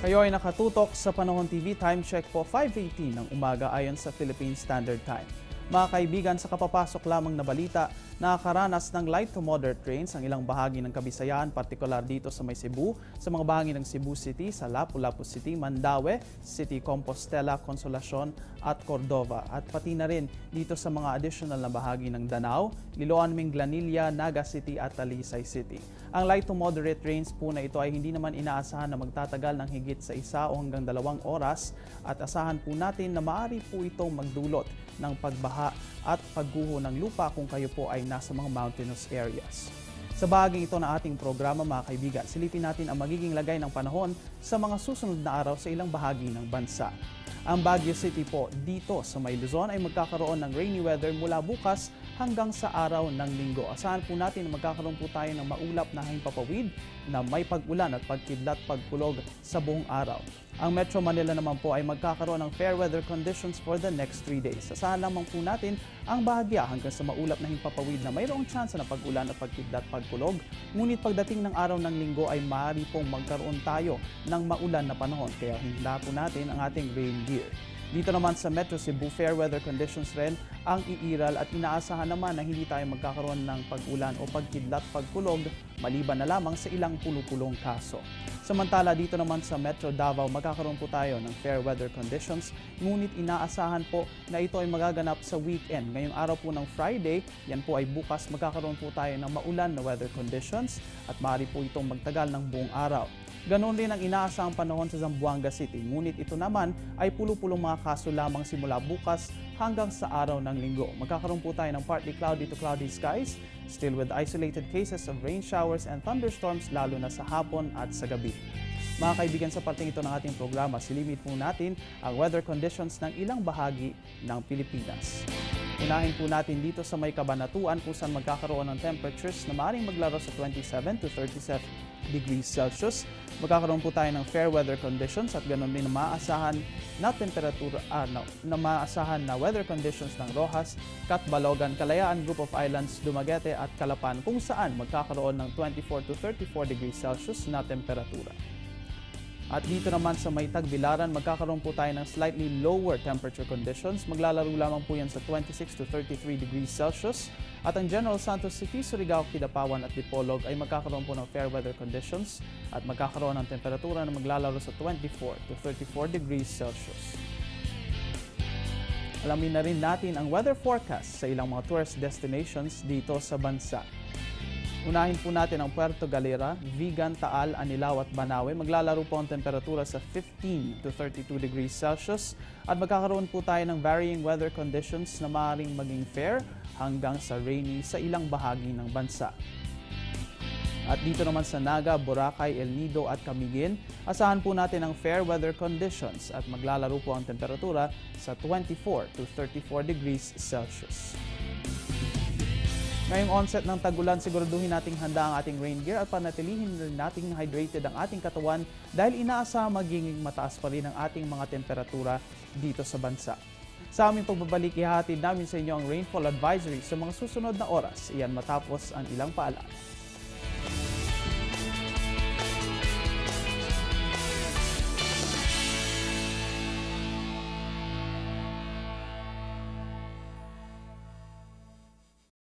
Kayo ay nakatutok sa Panahon TV. Time check po 5:18 ng umaga ayon sa Philippine Standard Time. Mga kaibigan, sa kapapasok lamang na balita, nakakaranas ng light to moderate rains ang ilang bahagi ng Kabisayan, partikular dito sa may Cebu, sa mga bahagi ng Cebu City, sa Lapu-Lapu City, Mandaue City, Compostela, Consolacion at Cordova. At pati na rin dito sa mga additional na bahagi ng Danao, Liloan, Minglanilla, Naga City at Talisay City. Ang light to moderate rains po na ito ay hindi naman inaasahan na magtatagal ng higit sa 1 o hanggang 2 oras at asahan po natin na maaari po itong magdulot ng pagbaha at pagguho ng lupa kung kayo po ay nasa mga mountainous areas. Sa bahaging ito na ating programa, mga kaibigan, silipin natin ang magiging lagay ng panahon sa mga susunod na araw sa ilang bahagi ng bansa. Ang Baguio City po dito sa may Luzon ay magkakaroon ng rainy weather mula bukas hanggang sa araw ng Linggo. Asahan po natin na magkakaroon po tayo ng maulap na himpapawid na may pag-ulan at pagkidlat pagkulog sa buong araw. Ang Metro Manila naman po ay magkakaroon ng fair weather conditions for the next 3 days. Asahan lamang po natin ang bahagya hanggang sa maulap na himpapawid na mayroong tsansa na pag-ulan at pagkidlat pagkulog. Ngunit pagdating ng araw ng Linggo ay maaari pong magkaroon tayo ng maulan na panahon. Kaya handa po natin ang ating rain gear. Dito naman sa Metro Cebu, fair weather conditions rin ang iiral at inaasahan naman na hindi tayo magkakaroon ng pag-ulan o pagkidlat pagkulog maliban na lamang sa ilang pulupulong kaso. Samantala dito naman sa Metro Davao, magkakaroon po tayo ng fair weather conditions, ngunit inaasahan po na ito ay magaganap sa weekend. Ngayong araw po ng Friday, yan po ay bukas, magkakaroon po tayo ng maulan na weather conditions at maaari po itong magtagal ng buong araw. Ganon din ang inaasahang panahon sa Zamboanga City, ngunit ito naman ay pulupulong mga kaso lamang simula bukas hanggang sa araw ng Linggo. Magkakaroon po tayo ng partly cloudy to cloudy skies, still with isolated cases of rain showers and thunderstorms lalo na sa hapon at sa gabi. Mga kaibigan, sa parting ito ng ating programa, silimit po natin ang weather conditions ng ilang bahagi ng Pilipinas. Unahin po natin dito sa may Cabanatuan kung saan magkakaroon ng temperatures na maaaring maglaro sa 27 to 37 degrees Celsius. Magkakaroon po tayo ng fair weather conditions at ganoon din na maaasahan na temperatura na maaasahan na weather conditions ng Rojas, Catbalogan, Kalayaan Group of Islands, Dumaguete at Calapan kung saan magkakaroon ng 24 to 34 degrees Celsius na temperatura. At dito naman sa may Tagbilaran, magkakaroon po tayo ng slightly lower temperature conditions. Maglalaro lamang po yan sa 26 to 33 degrees Celsius. At ang General Santos City, Surigao, Kidapawan at Dipolog ay magkakaroon po ng fair weather conditions at magkakaroon ng temperatura na maglalaro sa 24 to 34 degrees Celsius. Alamin na rin natin ang weather forecast sa ilang mga tourist destinations dito sa bansa. Unahin po natin ang Puerto Galera, Vigan, Taal, Anilao at Banawe. Maglalaro po ang temperatura sa 15 to 32 degrees Celsius at magkakaroon po tayo ng varying weather conditions na maaaring maging fair hanggang sa rainy sa ilang bahagi ng bansa. At dito naman sa Naga, Boracay, El Nido at Camiguin, asahan po natin ang fair weather conditions at maglalaro po ang temperatura sa 24 to 34 degrees Celsius. Ngayong onset ng tag-ulan, siguraduhin nating handa ang ating rain gear at panatilihin rin nating hydrated ang ating katawan dahil inaasa magiging mataas pa rin ang ating mga temperatura dito sa bansa. Sa aming pagbabalik, ihahatid namin sa inyo ang rainfall advisory sa mga susunod na oras. Iyan matapos ang ilang paalala.